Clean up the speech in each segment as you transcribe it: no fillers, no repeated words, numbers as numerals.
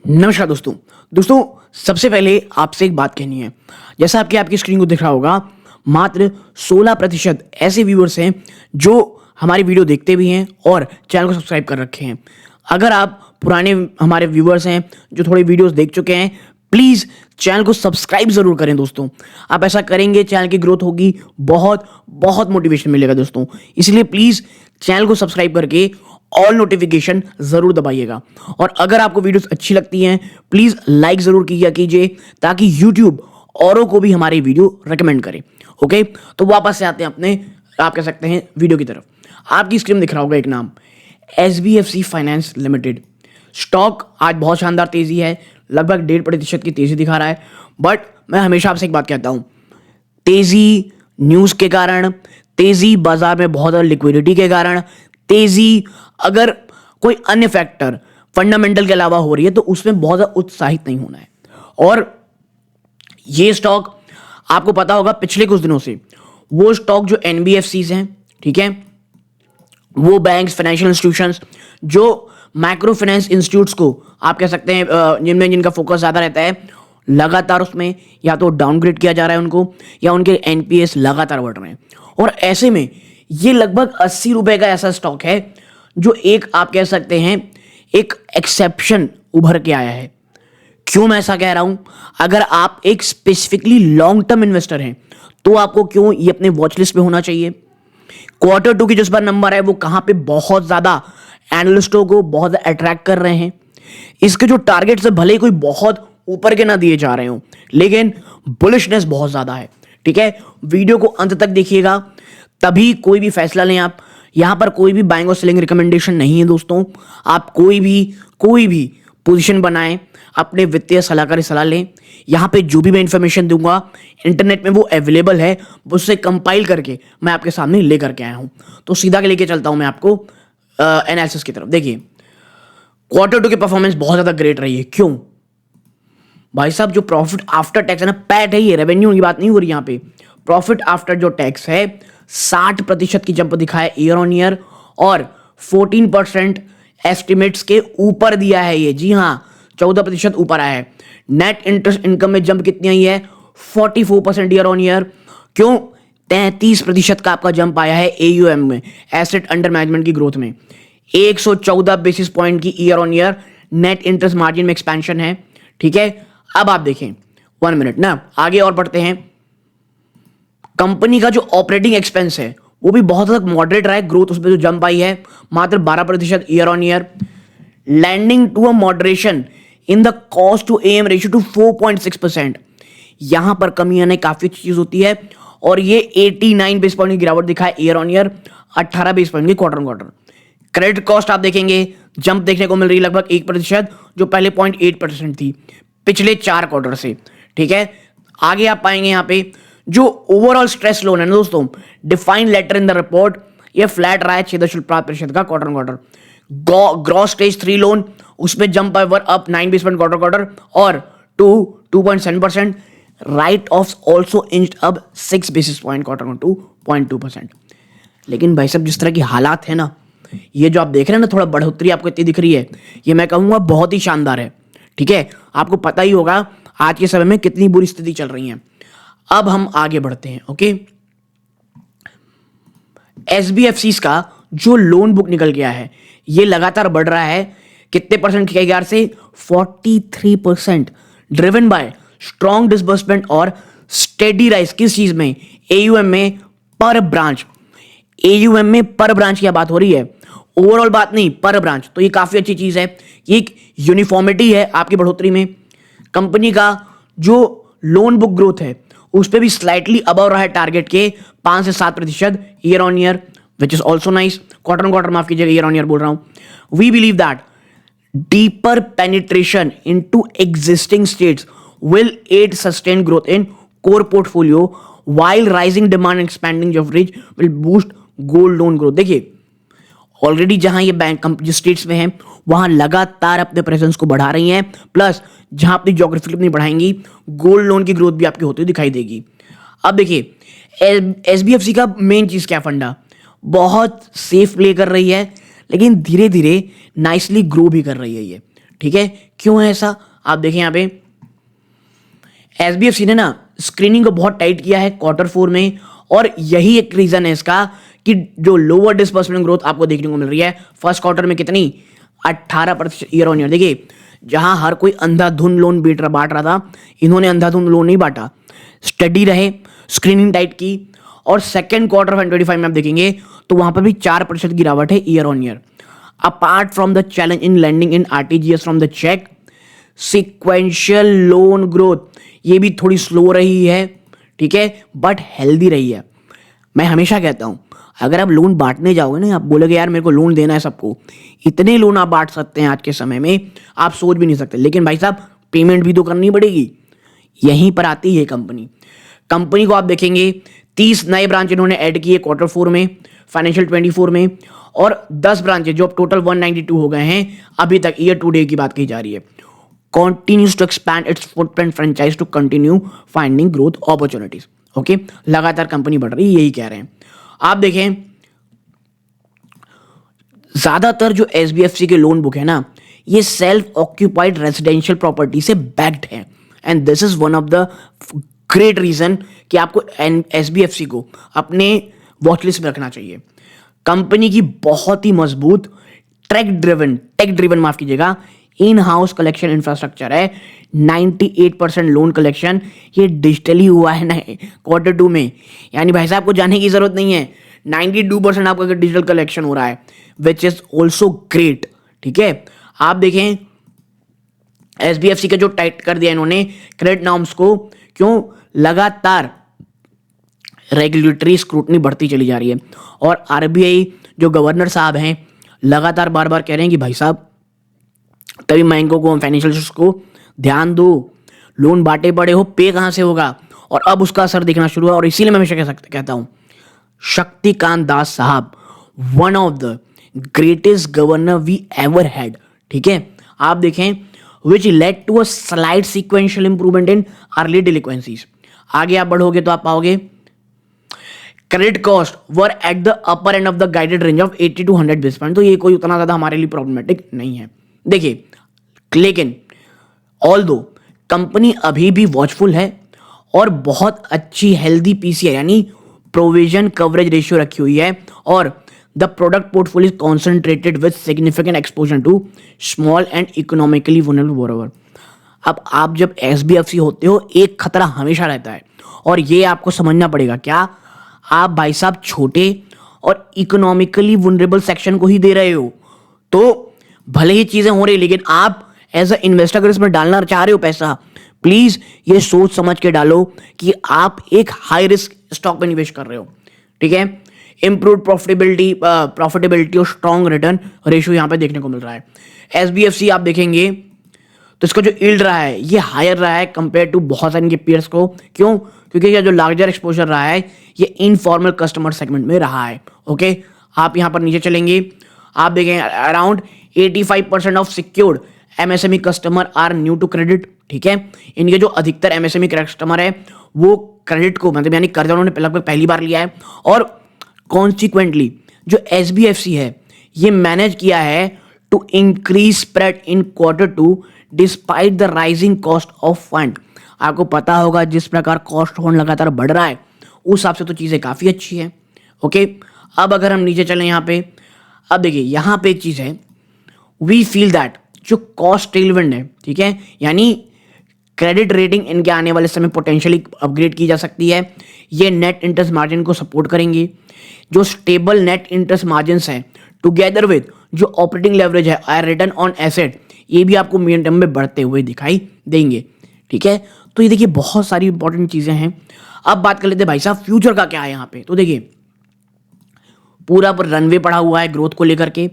नमस्कार दोस्तों। दोस्तों सबसे पहले आपसे एक बात कहनी है। जैसा आपकी स्क्रीन को दिख रहा होगा, मात्र 16% ऐसे व्यूअर्स हैं जो हमारी वीडियो देखते भी हैं और चैनल को सब्सक्राइब कर रखे हैं। अगर आप पुराने हमारे व्यूअर्स हैं जो थोड़ी वीडियोस देख चुके हैं, प्लीज़ चैनल को सब्सक्राइब ज़रूर करें दोस्तों। आप ऐसा करेंगे चैनल की ग्रोथ होगी, बहुत बहुत मोटिवेशन मिलेगा दोस्तों। इसलिए प्लीज़ चैनल को सब्सक्राइब करके ऑल नोटिफिकेशन ज़रूर दबाइएगा। और अगर आपको वीडियोस अच्छी लगती हैं, प्लीज़ लाइक ज़रूर किया कीजिए ताकि यूट्यूब औरों को भी हमारी वीडियो रेकमेंड करे। ओके, तो वापस से आते हैं अपने, आप कह सकते हैं, वीडियो की तरफ। आपकी स्क्रीन में दिख रहा होगा एक नाम, SBFC फाइनेंस लिमिटेड। स्टॉक आज बहुत शानदार तेज़ी है, लगभग 1.5% की तेज़ी दिखा रहा है। बट मैं हमेशा आपसे एक बात कहता हूँ, तेज़ी न्यूज़ के कारण, तेज़ी बाजार में बहुत ज़्यादा लिक्विडिटी के कारण, तेज़ी अगर कोई अन्य फैक्टर फंडामेंटल के अलावा हो रही है तो उसमें बहुत ज़्यादा उत्साहित नहीं होना है। और ये स्टॉक आपको पता होगा, पिछले कुछ दिनों से वो स्टॉक जो NBFCs हैं, ठीक है, वो बैंक्स, फाइनेंशियल इंस्टीट्यूशंस जो माइक्रो फाइनेंस इंस्टीट्यूट्स को आप कह सकते हैं जिनमें जिनका फोकस ज़्यादा रहता है, लगातार उसमें या तो डाउनग्रेड किया जा रहा है उनको, या उनके NPS लगातार बढ़ रहे हैं। और ऐसे में ये लगभग 80 रुपए का ऐसा स्टॉक है जो एक आप कह सकते हैं एक एक्सेप्शन उभर के आया है। क्यों मैं ऐसा कह रहा हूं? अगर आप एक स्पेसिफिकली लॉन्ग टर्म इन्वेस्टर हैं तो आपको क्यों ये अपने वॉच लिस्ट पे होना चाहिए। Q2 की जो इस बार नंबर है वो कहां पे बहुत ज्यादा एनालिस्टों को बहुत अट्रैक्ट कर रहे हैं। इसके जो टारगेट्स है भले ही कोई बहुत ऊपर के ना दिए जा रहे हो, लेकिन बुलिशनेस बहुत ज्यादा है। ठीक है, वीडियो को अंत तक देखिएगा तभी कोई भी फैसला लें आप। यहां पर कोई भी बाइंग और सेलिंग रिकमेंडेशन नहीं है दोस्तों। आप कोई भी पोजीशन बनाएं, अपने वित्तीय सलाहकार की सलाह लें। यहां पे जो भी मैं इंफॉर्मेशन दूंगा इंटरनेट में वो अवेलेबल है, उससे कंपाइल करके मैं आपके सामने लेकर के आया हूं। तो सीधा के लेके चलता हूं मैं आपको एनालिसिस की तरफ। देखिए, Q2 की परफॉर्मेंस बहुत ज्यादा ग्रेट रही है। क्यों भाई साहब? जो प्रॉफिट आफ्टर टैक्स है ना, पैट है, ये रेवेन्यू की बात नहीं हो रही। यहां पे प्रॉफिट आफ्टर जो टैक्स है 60% की जंप दिखा है ईयर ऑन ईयर, और 14% एस्टिमेट्स के ऊपर दिया है ये। जी हाँ, 14% ऊपर आया है। नेट इंटरेस्ट इनकम में जंप कितनी आई है? 44% ईयर ऑन ईयर। क्यों? 33% का आपका जंप आया है AUM में, एसेट अंडर मैनेजमेंट की ग्रोथ में। 114 बेसिस पॉइंट की year on year net interest margin में एक्सपेंशन है। ठीक है, अब आप देखें, 1 मिनट ना, आगे और बढ़ते हैं। कंपनी का जो ऑपरेटिंग एक्सपेंस है वो भी बहुत हद तक मॉडरेट रहा है। ग्रोथ उसमें जो जंप आई है मात्र 12% year on year, landing to a moderation in the cost to AM ratio to 4.6%। यहां पर कमी आने काफी अच्छी चीज होती है, और ये 89 बेस पॉइंट की गिरावट दिखाए year on year, 18 base point की quarter on quarter. Credit cost आप देखेंगे जंप देखने को मिल रही है लगभग 1%, जो पहले 0.8% थी पिछले 4 क्वार्टर से। ठीक है, आगे आप पाएंगे यहां पे जो ओवरऑल स्ट्रेस लोन है ना दोस्तों, defined letter in the report, ये फ्लैट रहा है 6.5% का quarter on quarter. Gross stage 3 loan, उसमें jump were up 9 base point quarter quarter और 2.7%। Write off also inched up 6 basis point quarter on 2.2%। लेकिन भाई साहब, जिस तरह की हालात है ना, ये जो आप देख रहे हैं ना, थोड़ा बढ़ोतरी आपको इतनी दिख रही है, ये मैं कहूंगा बहुत ही शानदार है। ठीक है, आपको पता ही होगा आज के समय में कितनी बुरी स्थिति चल रही है। अब हम आगे बढ़ते हैं। ओके, SBFCs का जो लोन बुक निकल गया है ये लगातार बढ़ रहा है। कितने परसेंट के AR से? 43%, ड्रिवन बाय स्ट्रॉन्ग डिसबर्समेंट और स्टेडी राइज। किस चीज में? AUM में पर ब्रांच। AUM में पर ब्रांच की बात हो रही है, ओवरऑल बात नहीं, पर ब्रांच। तो ये काफी अच्छी चीज है, ये एक यूनिफॉर्मिटी है आपकी बढ़ोतरी में। कंपनी का जो लोन बुक ग्रोथ है उस पर भी स्लाइटली अबव रहा है टारगेट के 5 से 7% year on year, which is also nice. Quarter on quarter माफ कीजिएगा, ईयर ऑन ईयर बोल रहा हूं। We believe that deeper penetration into existing states will aid sustained growth in core portfolio while rising demand and expanding coverage will boost gold loan growth। देखिए, already जहां ये bank जिस states में हैं वहां लगातार अपने प्रेजेंस को बढ़ा रही हैं, प्लस जहां अपनी ज्योग्राफिकली अपनी बढ़ाएंगी, गोल्ड लोन की ग्रोथ भी आपकी होती हुई दिखाई देगी। अब देखिए, SBFC का मेन चीज क्या? फंडा बहुत सेफ प्ले कर रही है, लेकिन धीरे धीरे नाइसली ग्रो भी कर रही है ये। ठीक है, क्यों है ऐसा? आप देखें यहाँ पे एसबीएफसी ने ना स्क्रीनिंग को बहुत टाइट किया है Q4 में, और यही एक रीजन है इसका कि जो लोअर डिस्बर्समेंट ग्रोथ आपको देखने को मिल रही है फर्स्ट क्वार्टर में कितनी 18% ईयर ऑन ईयर। देखिए जहां हर कोई अंधाधुंध लोन बांट रहा था, इन्होंने अंधाधुंध लोन नहीं बांटा, स्टडी रहे, स्क्रीनिंग टाइट की, और सेकेंड क्वार्टर ऑफ 2025 में आप देखेंगे तो वहां पर भी 4% गिरावट है year on year. Apart from the challenge in landing in RTGS from the cheque, sequential loan growth ये भी थोड़ी स्लो रही है, ठीक है, बट हेल्दी रही है। मैं हमेशा कहता हूं अगर आप लोन बांटने जाओगे ना, आप बोलोगे यार मेरे को लोन देना है सबको, इतने लोन आप बांट सकते हैं आज के समय में, आप सोच भी नहीं सकते। लेकिन भाई साहब पेमेंट भी तो करनी पड़ेगी, यहीं पर आती है कंपनी को आप देखेंगे 30 नए ब्रांच इन्होंने ऐड किए Q4 में फाइनेंशियल 24 में, और 10 ब्रांचेज जो अब टोटल 192 हो गए हैं अभी तक, ईयर टू डेट की बात की जा रही है। continues to expand its footprint franchise to continue finding growth opportunities। Okay, लगातार कंपनी बढ़ रही है, यही कह रहे हैं। आप देखें ज्यादातर जो एसबीएफसी के लोन बुक है ना, ये सेल्फ ऑक्यूपाइड रेजिडेंशियल प्रॉपर्टी से बैक्ड है, and this is one of the great reason कि आपको एसबीएफसी को अपने वॉचलिस्ट में रखना चाहिए। कंपनी की बहुत ही मजबूत टेक ड्रिवन माफ कीजिएगा इन हाउस कलेक्शन इंफ्रास्ट्रक्चर है। 98% लोन कलेक्शन ये डिजिटली हुआ है ना Q2 में, यानी भाई साहब को जाने की जरूरत नहीं है, 92% आपका डिजिटल कलेक्शन हो रहा है, विच इज ऑल्सो ग्रेट। ठीक है, आप देखें एसबीएफसी का जो टाइट कर दिया इन्होंने क्रेडिट नॉर्म्स को, क्यों? लगातार रेगुलेटरी स्क्रूटनी बढ़ती चली जा रही है, और आरबीआई जो गवर्नर साहब हैं लगातार बार बार कह रहे हैं कि भाई साहब तभी बैंकों को, फाइनेंशियल को ध्यान दो, लोन बांटे पड़े हो, पे कहां से होगा, और अब उसका असर दिखना शुरू हुआ। और इसीलिए मैं हमेशा कहता हूं शक्तिकांत दास साहब one of the greatest governor we ever had. ठीक है, आप देखें which led to a slide sequential improvement in early delinquencies. आगे आप बढ़ोगे तो आप पाओगे credit cost were at the upper end of the guided range of 80 to 100 basis point. तो ये कोई उतना ज्यादा हमारे लिए प्रॉब्लमेटिक नहीं है। देखिए लेकिन ऑल्दो कंपनी अभी भी वॉचफुल है और बहुत अच्छी हेल्दी पीसीआर यानी प्रोविजन कवरेज रेशियो रखी हुई है, और the product portfolio concentrated with significant exposure to small and economically vulnerable borrower. अब आप जब एसबीएफसी होते हो एक खतरा हमेशा रहता है, और ये आपको समझना पड़ेगा। क्या आप भाई साहब छोटे और इकोनॉमिकली वल्नरेबल सेक्शन को ही दे रहे हो, तो भले ही चीजें हो रही, लेकिन आप एज अ इन्वेस्टर अगर इसमें डालना चाह रहे हो पैसा, प्लीज ये सोच समझ के डालो कि आप एक हाई रिस्क स्टॉक में निवेश कर रहे हो। ठीक है, इंप्रूव प्रॉफिटेबिलिटी और स्ट्रॉन्ग रिटर्न रेशियो यहां पे देखने को मिल रहा है। एसबीएफसी आप देखेंगे तो इसका जो यील्ड रहा है ये हायर रहा है कंपेयर टू बहुत सारे इनके पीयर्स को। क्यों? क्योंकि ये जो लार्जर एक्सपोजर रहा है ये इनफॉर्मल कस्टमर सेगमेंट में रहा है। ओके, आप यहां पर नीचे चलेंगे, आप देखें around 85% of secured MSME customer are new to credit. ठीक है, इनके जो अधिकतर एमएसएमई कस्टमर है वो क्रेडिट को मतलब यानी कर्जा उन्होंने लगभग पहली बार लिया है, और कॉन्सिक्वेंटली जो एसबीएफसी है ये मैनेज किया है to increase spread in Q2 despite the rising cost of fund. आपको पता होगा जिस प्रकार कॉस्ट फंड लगातार बढ़ रहा है उस हिसाब से तो चीजें काफी अच्छी है। ओके, अब अगर हम नीचे चलें यहाँ पे, अब देखिए यहाँ पे एक चीज है, वी फील दैट जो कॉस्ट टेलविंड है, ठीक है, यानी क्रेडिट रेटिंग इनके आने वाले समय पोटेंशियली अपग्रेड की जा सकती है। ये नेट इंटरेस्ट मार्जिन को सपोर्ट करेंगे। जो स्टेबल नेट इंटरेस्ट मार्जिन है टुगेदर विद जो ऑपरेटिंग लेवरेज है और रिटर्न ऑन एसेट, ये भी आपको मीडियम टर्म में बढ़ते हुए दिखाई देंगे। ठीक है, तो ये देखिए बहुत सारी इंपॉर्टेंट चीजें हैं। अब बात कर लेते हैं भाई साहब फ्यूचर का क्या है यहाँ पे। तो देखिए पूरा पर रनवे पड़ा हुआ है ग्रोथ को लेकर के।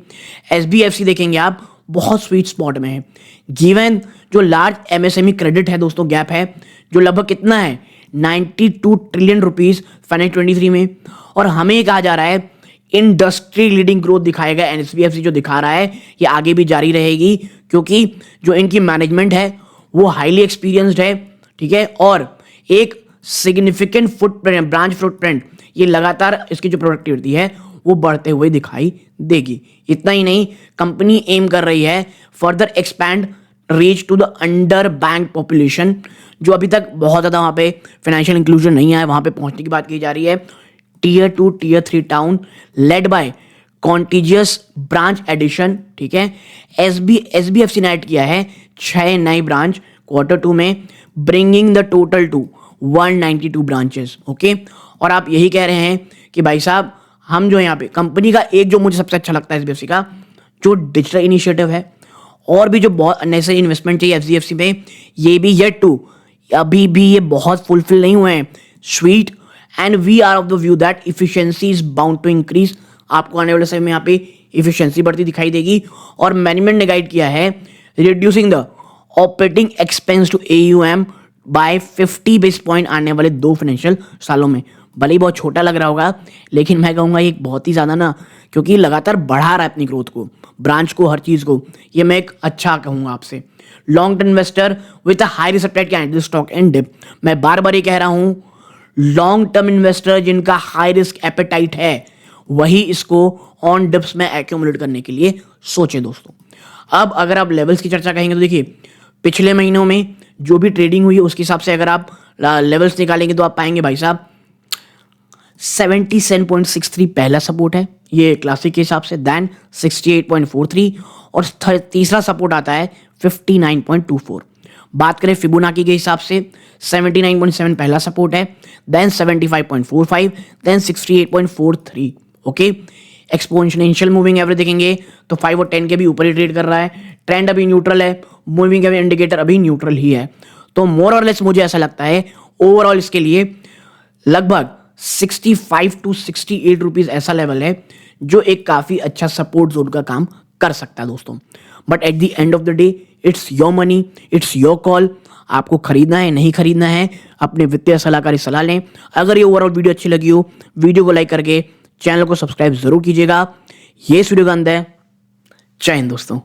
एसबीएफसी देखेंगे आप बहुत स्वीट स्पॉट में है, गिवन जो लार्ज एमएसएमई क्रेडिट है दोस्तों, गैप है जो लगभग कितना है 92 ट्रिलियन रुपीस फाइनेंशियल 23 में, और हमें कहा जा रहा है इंडस्ट्री लीडिंग ग्रोथ दिखाएगा। एसबीएफसी जो दिखा रहा है ये आगे भी जारी रहेगी, क्योंकि जो इनकी मैनेजमेंट है वो हाईली एक्सपीरियंस्ड है। ठीक है, और एक सिग्निफिकेंट फुटप्रिंट ब्रांच फुटप्रिंट, ये लगातार इसकी जो प्रोडक्टिविटी है वो बढ़ते हुए दिखाई देगी। इतना ही नहीं, कंपनी एम कर रही है further expand reach to the under bank population, जो अभी तक बहुत ज़्यादा वहाँ पे फाइनेंशियल इंक्लूजन नहीं आया, वहाँ पे पहुँचने की बात की जा रही है। Tier 2 Tier 3 town led by contiguous branch addition, ठीक है। SBFC ने ऐड किया है 6 नए ब्रांच Q2 में, bringing the total two 192 branches, okay. और आप यही कह रहे हैं कि भाई साहब हम जो यहाँ पे कंपनी का एक जो मुझे सबसे अच्छा लगता है SBFC का, जो डिजिटल इनिशिएटिव है और भी जो बहुत अननेसेसरी इन्वेस्टमेंट चाहिए SBFC में, ये भी येट टू, अभी भी ये बहुत फुलफिल नहीं हुए हैं। Sweet and we are of the view that efficiency is bound to increase. आपको आने वाले समय में यहाँ पे इफिशिएंसी बढ़ती दिखाई देगी। और मैनेजमेंट ने गाइड किया है reducing the operating expense to AUM by 50 base point आने वाले 2 फाइनेंशियल सालों में। भले ही बहुत छोटा लग रहा होगा, लेकिन मैं कहूँगा ये बहुत ही ज़्यादा ना, क्योंकि लगातार बढ़ा रहा है अपनी ग्रोथ को, ब्रांच को, हर चीज़ को। ये मैं एक अच्छा कहूँगा आपसे। Long term investor with a high risk appetite can stock and dip. मैं बार बार ये कह रहा हूँ, लॉन्ग टर्म इन्वेस्टर जिनका हाई रिस्क एपेटाइट है वही इसको ऑन डिप्स में एक्यूमुलेट करने के लिए सोचें दोस्तों। अब अगर आप लेवल्स की चर्चा कहेंगे तो देखिए, पिछले महीनों में जो भी ट्रेडिंग हुई है उसके हिसाब से अगर आप लेवल्स निकालेंगे तो आप पाएंगे भाई साहब 77.63 पहला सपोर्ट है ये क्लासिक के हिसाब से, देन 68.43 और तीसरा सपोर्ट आता है 59.24। बात करें फिबोनाची के हिसाब से 79.7 पहला सपोर्ट है, then 75.45, then 68.43, okay. Exponential moving average देखेंगे तो 5 और 10 के भी ऊपर ही ट्रेड कर रहा है। ट्रेंड अभी न्यूट्रल है, मूविंग एवरेज इंडिकेटर अभी न्यूट्रल ही है। तो मोर और लेस मुझे ऐसा लगता है ओवरऑल इसके लिए लगभग 65 to 68 रुपीज ऐसा लेवल है जो एक काफी अच्छा सपोर्ट जोन का काम कर सकता है दोस्तों। But at the end of the day it's your money, it's your call. आपको खरीदना है नहीं खरीदना है, अपने वित्तीय सलाहकार सलाह लें। अगर ये ओवरऑल वीडियो अच्छी लगी हो, वीडियो को लाइक करके चैनल को सब्सक्राइब जरूर कीजिएगा। ये वीडियो का अंत है। जय हिंद दोस्तों।